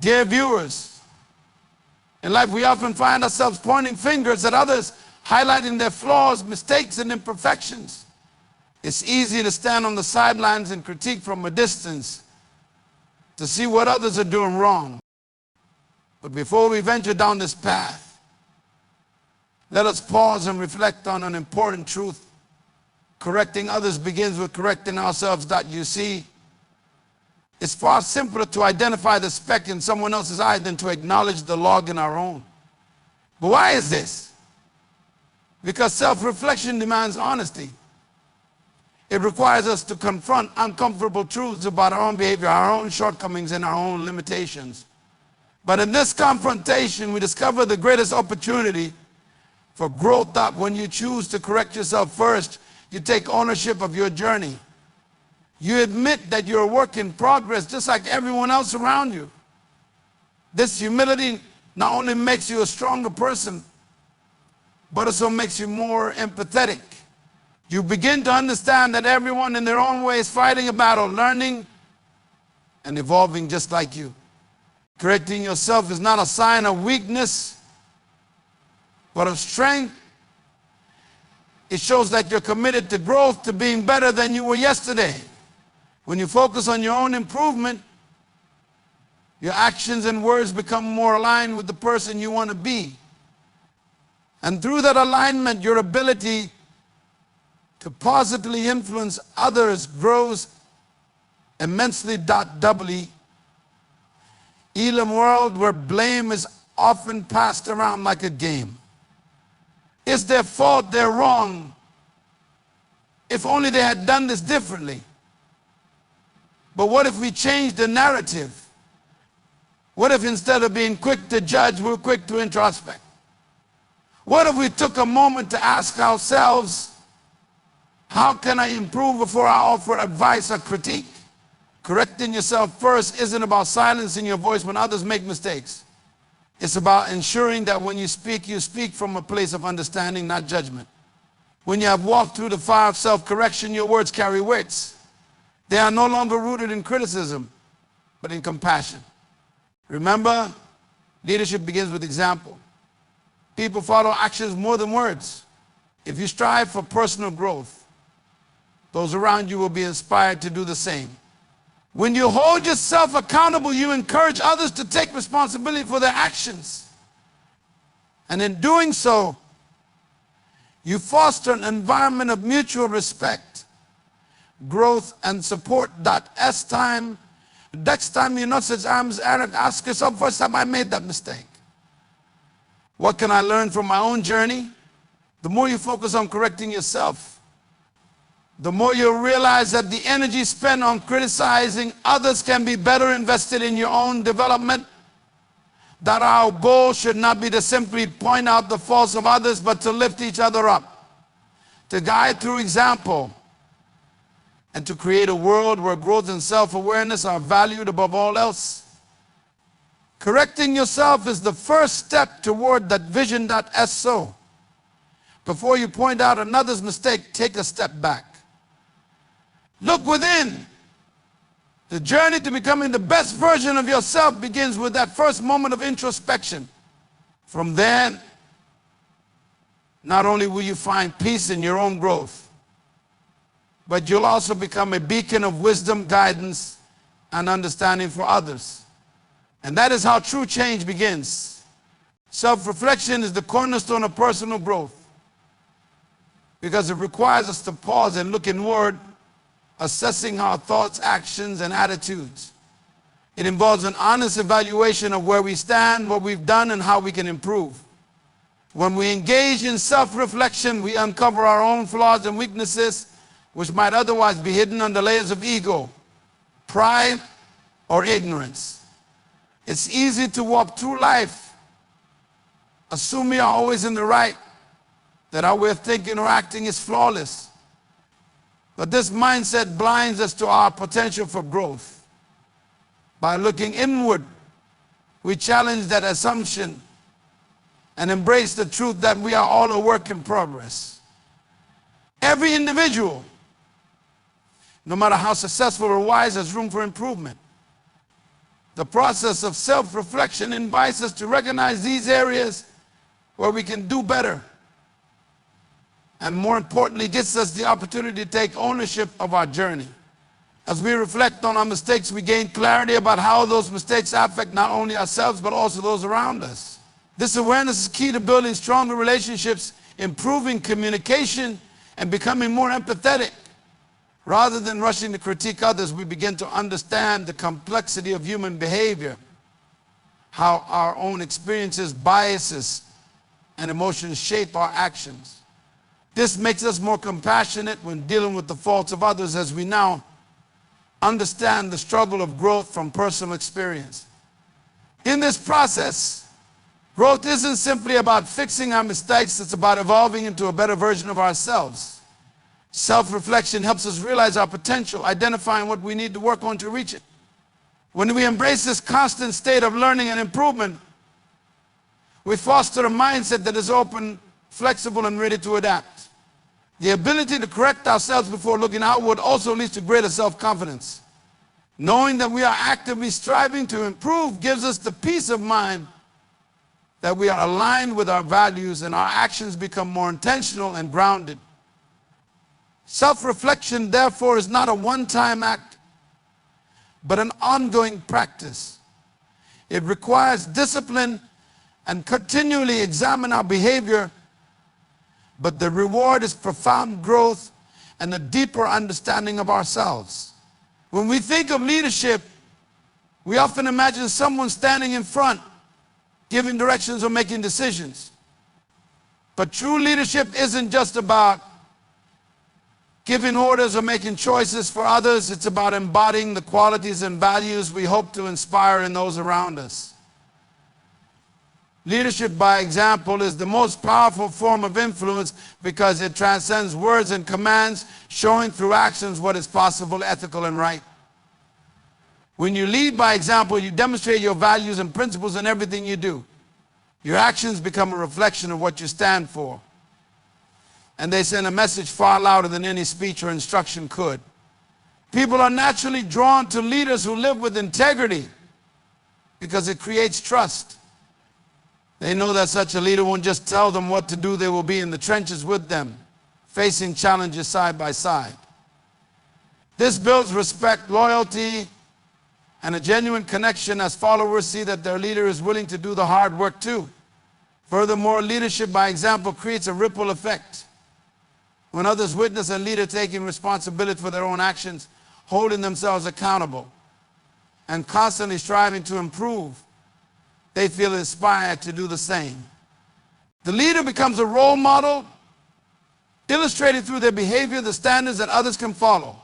Dear viewers, in life we often find ourselves pointing fingers at others, highlighting their flaws, mistakes, and imperfections. It's easy to stand on the sidelines and critique from a distance to see what others are doing wrong. But before we venture down this path, let us pause and reflect on an important truth. Correcting others begins with correcting ourselves. You see, it's far simpler to identify the speck in someone else's eye than to acknowledge the log in our own. But why is this? Because self-reflection demands honesty. It requires us to confront uncomfortable truths about our own behavior, our own shortcomings, and our own limitations. But in this confrontation, we discover the greatest opportunity for growth. That when you choose to correct yourself first, you take ownership of your journey. You admit that you're a work in progress, just like everyone else around you. This humility not only makes you a stronger person, but also makes you more empathetic. You begin to understand that everyone in their own way is fighting a battle, learning and evolving just like you. Correcting yourself is not a sign of weakness, but of strength. It shows that you're committed to growth, to being better than you were yesterday. When you focus on your own improvement, your actions and words become more aligned with the person you want to be. And through that alignment, your ability to positively influence others grows immensely. Doubly. In a world where blame is often passed around like a game. It's their fault, they're wrong. If only they had done this differently. But what if we change the narrative? What if instead of being quick to judge, we're quick to introspect? What if we took a moment to ask ourselves, how can I improve before I offer advice or critique? Correcting yourself first isn't about silencing your voice when others make mistakes. It's about ensuring that when you speak from a place of understanding, not judgment. When you have walked through the fire of self-correction, your words carry weights. They are no longer rooted in criticism, but in compassion. Remember, leadership begins with example. People follow actions more than words. If you strive for personal growth, those around you will be inspired to do the same. When you hold yourself accountable, you encourage others to take responsibility for their actions. And in doing so, you foster an environment of mutual respect, growth, and support. Next time you're not such arms, Eric, ask yourself, first time I made that mistake. What can I learn from my own journey? The more you focus on correcting yourself, the more you realize that the energy spent on criticizing others can be better invested in your own development. That our goal should not be to simply point out the faults of others, but to lift each other up, to guide through example, and to create a world where growth and self-awareness are valued above all else. Correcting yourself is the first step toward that vision. So, before you point out another's mistake, take a step back. Look within. The journey to becoming the best version of yourself begins with that first moment of introspection. From there, not only will you find peace in your own growth, but you'll also become a beacon of wisdom, guidance, and understanding for others. And that is how true change begins. Self-reflection is the cornerstone of personal growth because it requires us to pause and look inward, assessing our thoughts, actions, and attitudes. It involves an honest evaluation of where we stand, what we've done, and how we can improve. When we engage in self-reflection, we uncover our own flaws and weaknesses, which might otherwise be hidden under layers of ego, pride, or ignorance. It's easy to walk through life assuming we are always in the right, that our way of thinking or acting is flawless. But this mindset blinds us to our potential for growth. By looking inward, we challenge that assumption and embrace the truth that we are all a work in progress. Every individual, no matter how successful or wise, has room for improvement. The process of self-reflection invites us to recognize these areas where we can do better. And more importantly, gives us the opportunity to take ownership of our journey. As we reflect on our mistakes, we gain clarity about how those mistakes affect not only ourselves, but also those around us. This awareness is key to building stronger relationships, improving communication, and becoming more empathetic. Rather than rushing to critique others, we begin to understand the complexity of human behavior, how our own experiences, biases, and emotions shape our actions. This makes us more compassionate when dealing with the faults of others, as we now understand the struggle of growth from personal experience. In this process, growth isn't simply about fixing our mistakes, it's about evolving into a better version of ourselves. Self-reflection helps us realize our potential, identifying what we need to work on to reach it. When we embrace this constant state of learning and improvement, we foster a mindset that is open, flexible, and ready to adapt. The ability to correct ourselves before looking outward also leads to greater self-confidence. Knowing that we are actively striving to improve gives us the peace of mind that we are aligned with our values and our actions become more intentional and grounded. Self-reflection, therefore, is not a one-time act, but an ongoing practice. It requires discipline and continually examine our behavior, but the reward is profound growth and a deeper understanding of ourselves. When we think of leadership, we often imagine someone standing in front, giving directions or making decisions. But true leadership isn't just about giving orders or making choices for others. It's about embodying the qualities and values we hope to inspire in those around us. Leadership by example is the most powerful form of influence because it transcends words and commands, showing through actions what is possible, ethical, and right. When you lead by example, you demonstrate your values and principles in everything you do. Your actions become a reflection of what you stand for. And they send a message far louder than any speech or instruction could. People are naturally drawn to leaders who live with integrity because it creates trust. They know that such a leader won't just tell them what to do, they will be in the trenches with them, facing challenges side by side. This builds respect, loyalty, and a genuine connection as followers see that their leader is willing to do the hard work too. Furthermore, leadership by example creates a ripple effect. When others witness a leader taking responsibility for their own actions, holding themselves accountable, and constantly striving to improve, they feel inspired to do the same. The leader becomes a role model, illustrated through their behavior, the standards that others can follow.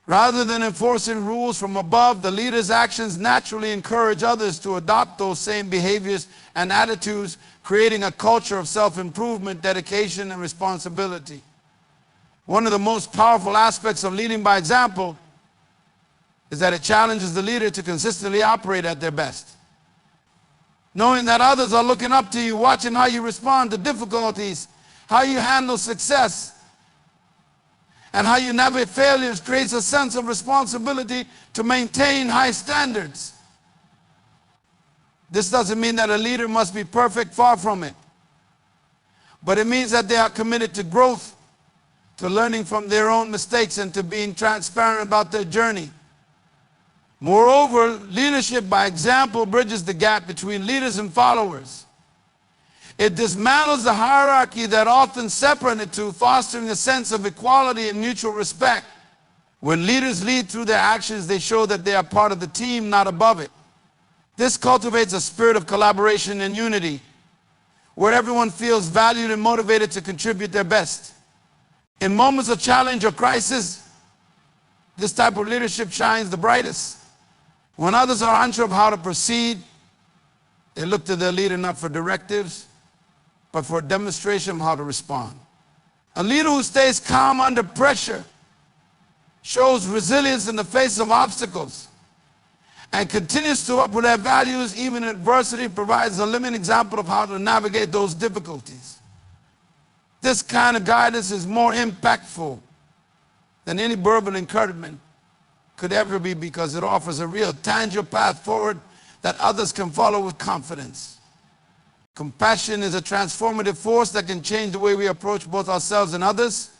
Rather than enforcing rules from above, the leader's actions naturally encourage others to adopt those same behaviors and attitudes, creating a culture of self-improvement, dedication, and responsibility. One of the most powerful aspects of leading by example is that it challenges the leader to consistently operate at their best. Knowing that others are looking up to you, watching how you respond to difficulties, how you handle success, and how you navigate failures creates a sense of responsibility to maintain high standards. This doesn't mean that a leader must be perfect, far from it. But it means that they are committed to growth, to learning from their own mistakes, and to being transparent about their journey. Moreover, leadership by example bridges the gap between leaders and followers. It dismantles the hierarchy that often separated two, fostering a sense of equality and mutual respect. When leaders lead through their actions, they show that they are part of the team, not above it. This cultivates a spirit of collaboration and unity, where everyone feels valued and motivated to contribute their best. In moments of challenge or crisis, this type of leadership shines the brightest. When others are unsure of how to proceed, they look to their leader not for directives, but for a demonstration of how to respond. A leader who stays calm under pressure shows resilience in the face of obstacles and continues to uphold their values even in adversity, provides a living example of how to navigate those difficulties. This kind of guidance is more impactful than any verbal encouragement could ever be because it offers a real tangible path forward that others can follow with confidence. Compassion is a transformative force that can change the way we approach both ourselves and others.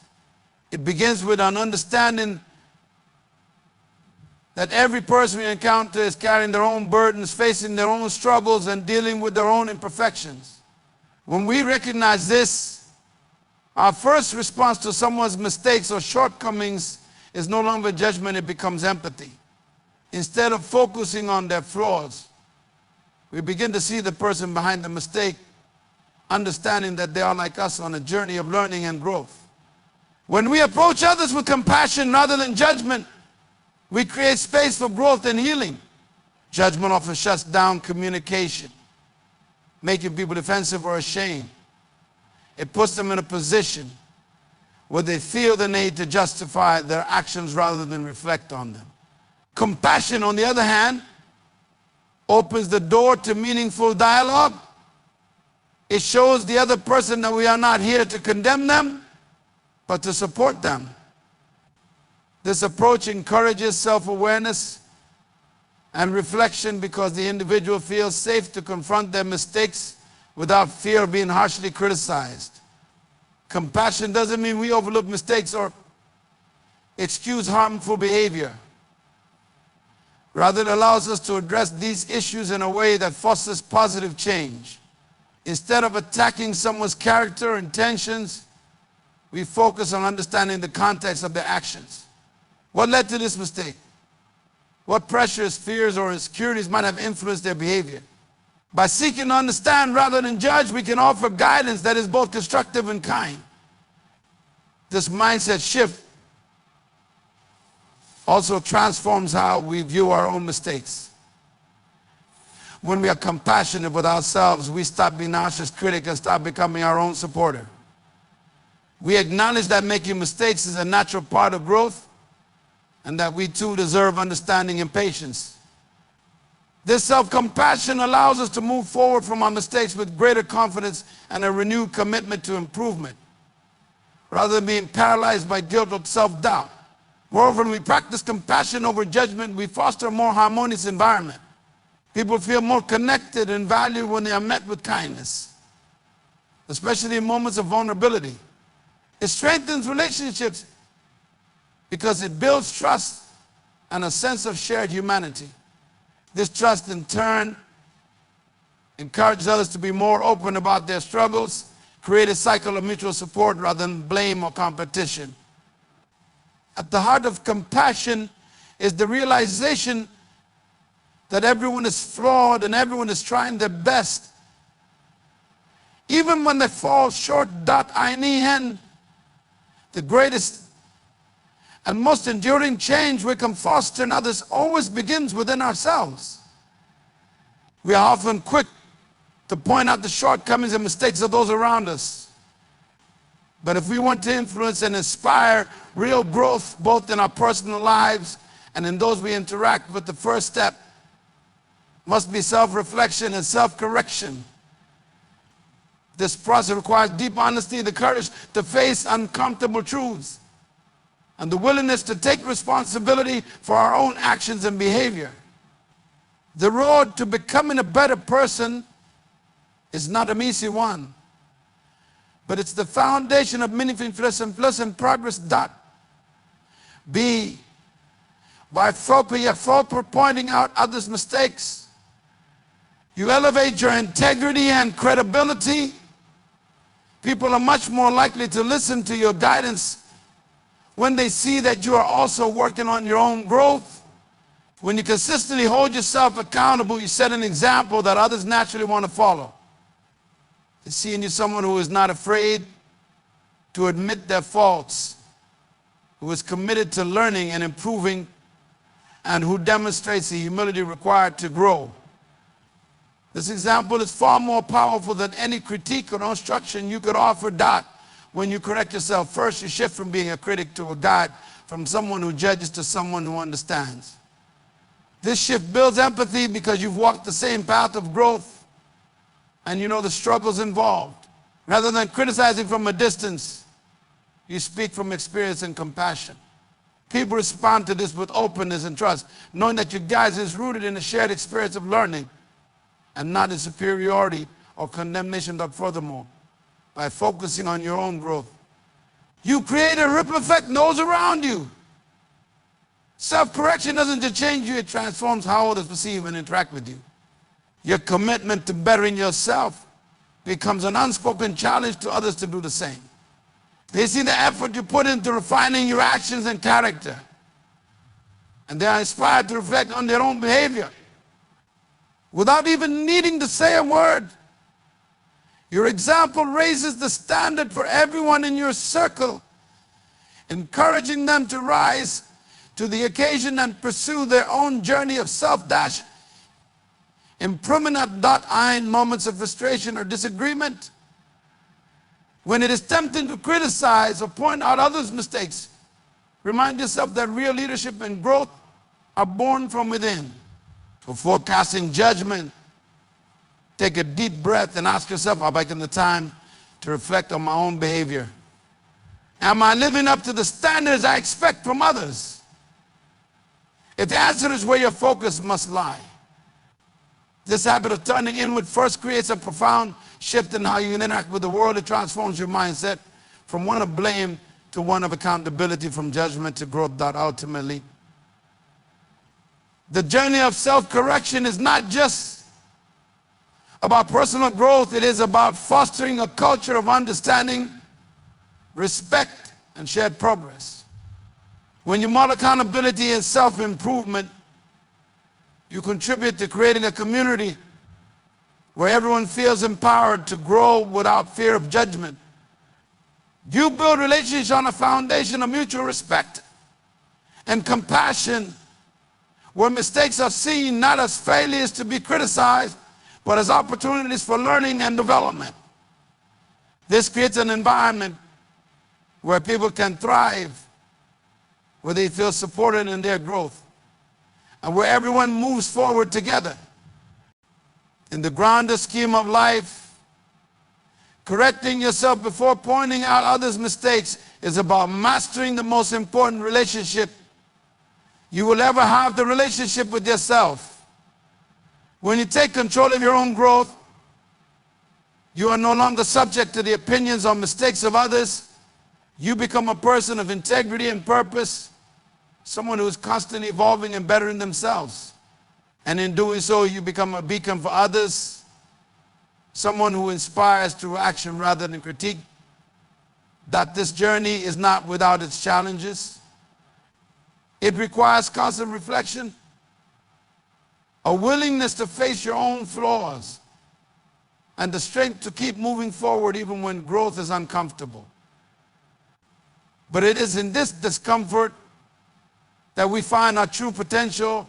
It begins with an understanding that every person we encounter is carrying their own burdens, facing their own struggles, and dealing with their own imperfections. When we recognize this, our first response to someone's mistakes or shortcomings is no longer judgment, it becomes empathy. Instead of focusing on their flaws, we begin to see the person behind the mistake, understanding that they are like us on a journey of learning and growth. When we approach others with compassion rather than judgment, we create space for growth and healing. Judgment often shuts down communication, making people defensive or ashamed. It puts them in a position where they feel the need to justify their actions rather than reflect on them. Compassion, on the other hand, opens the door to meaningful dialogue. It shows the other person that we are not here to condemn them, but to support them. This approach encourages self-awareness and reflection because the individual feels safe to confront their mistakes without fear of being harshly criticized. Compassion doesn't mean we overlook mistakes or excuse harmful behavior. Rather, it allows us to address these issues in a way that fosters positive change. Instead of attacking someone's character or intentions, we focus on understanding the context of their actions. What led to this mistake? What pressures, fears, or insecurities might have influenced their behavior? By seeking to understand rather than judge, we can offer guidance that is both constructive and kind. This mindset shift also transforms how we view our own mistakes. When we are compassionate with ourselves, we stop being our harshest critic and start becoming our own supporter. We acknowledge that making mistakes is a natural part of growth, and that we too deserve understanding and patience. This self-compassion allows us to move forward from our mistakes with greater confidence and a renewed commitment to improvement, rather than being paralyzed by guilt or self-doubt. Moreover, when we practice compassion over judgment, we foster a more harmonious environment. People feel more connected and valued when they are met with kindness, especially in moments of vulnerability. It strengthens relationships because it builds trust and a sense of shared humanity. This trust, in turn, encourages others to be more open about their struggles, create a cycle of mutual support rather than blame or competition. At the heart of compassion is the realization that everyone is flawed and everyone is trying their best. Even when they fall short, einigen, the greatest and most enduring change we can foster in others always begins within ourselves. We are often quick to point out the shortcomings and mistakes of those around us. But if we want to influence and inspire real growth both in our personal lives and in those we interact with, the first step must be self-reflection and self-correction. This process requires deep honesty, the courage to face uncomfortable truths, and the willingness to take responsibility for our own actions and behavior. The road to becoming a better person is not an easy one, but it's the foundation of meaningful influence and progress. B, by pointing out others' mistakes, you elevate your integrity and credibility. People are much more likely to listen to your guidance when they see that you are also working on your own growth. When you consistently hold yourself accountable, you set an example that others naturally want to follow. They see in you someone who is not afraid to admit their faults, who is committed to learning and improving, and who demonstrates the humility required to grow. This example is far more powerful than any critique or instruction you could offer. When you correct yourself, first you shift from being a critic to a guide, from someone who judges to someone who understands. This shift builds empathy because you've walked the same path of growth and you know the struggles involved. Rather than criticizing from a distance, you speak from experience and compassion. People respond to this with openness and trust, knowing that you guys is rooted in a shared experience of learning and not in superiority or condemnation. But furthermore, by focusing on your own growth, you create a ripple effect in those around you. Self-correction doesn't just change you, it transforms how others perceive and interact with you. Your commitment to bettering yourself becomes an unspoken challenge to others to do the same. They see the effort you put into refining your actions and character, and they are inspired to reflect on their own behavior without even needing to say a word. Your example raises the standard for everyone in your circle, encouraging them to rise to the occasion and pursue their own journey of self-dash. Improvement at moments of frustration or disagreement. When it is tempting to criticize or point out others' mistakes, remind yourself that real leadership and growth are born from within. Before casting judgment, take a deep breath and ask yourself, have I taken the time to reflect on my own behavior? Am I living up to the standards I expect from others? If the answer is where your focus must lie, this habit of turning inward first creates a profound shift in how you interact with the world. It transforms your mindset from one of blame to one of accountability, from judgment to growth. Ultimately, the journey of self-correction is not just about personal growth. It is about fostering a culture of understanding, respect, and shared progress. When you model accountability and self-improvement, you contribute to creating a community where everyone feels empowered to grow without fear of judgment. You build relationships on a foundation of mutual respect and compassion, where mistakes are seen not as failures to be criticized, but as opportunities for learning and development. This creates an environment where people can thrive, where they feel supported in their growth, and where everyone moves forward together. In the grander scheme of life, correcting yourself before pointing out others' mistakes is about mastering the most important relationship you will ever have, the relationship with yourself. When you take control of your own growth, you are no longer subject to the opinions or mistakes of others. You become a person of integrity and purpose, someone who is constantly evolving and bettering themselves. And in doing so, you become a beacon for others, someone who inspires through action rather than critique. That this journey is not without its challenges. It requires constant reflection, a willingness to face your own flaws, and the strength to keep moving forward even when growth is uncomfortable. But it is in this discomfort that we find our true potential.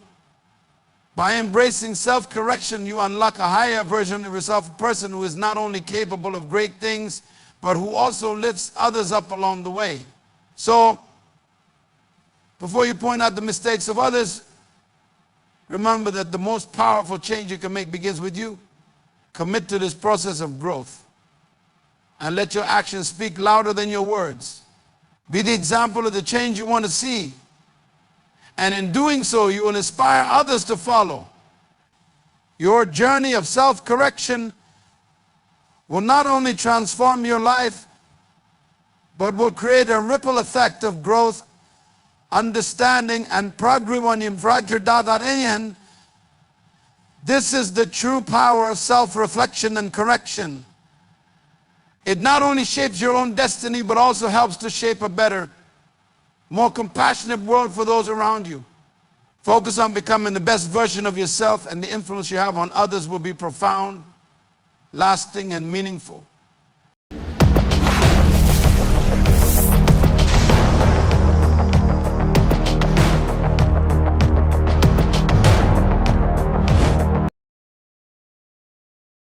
By embracing self-correction, you unlock a higher version of yourself, a person who is not only capable of great things, but who also lifts others up along the way. So, before you point out the mistakes of others, remember that the most powerful change you can make begins with you. Commit to this process of growth, and let your actions speak louder than your words. Be the example of the change you want to see. And in doing so, you will inspire others to follow. Your journey of self-correction will not only transform your life, but will create a ripple effect of growth, understanding, and progress. This is the true power of self-reflection and correction. It not only shapes your own destiny, but also helps to shape a better, more compassionate world for those around you. Focus on becoming the best version of yourself, and the influence you have on others will be profound, lasting, and meaningful.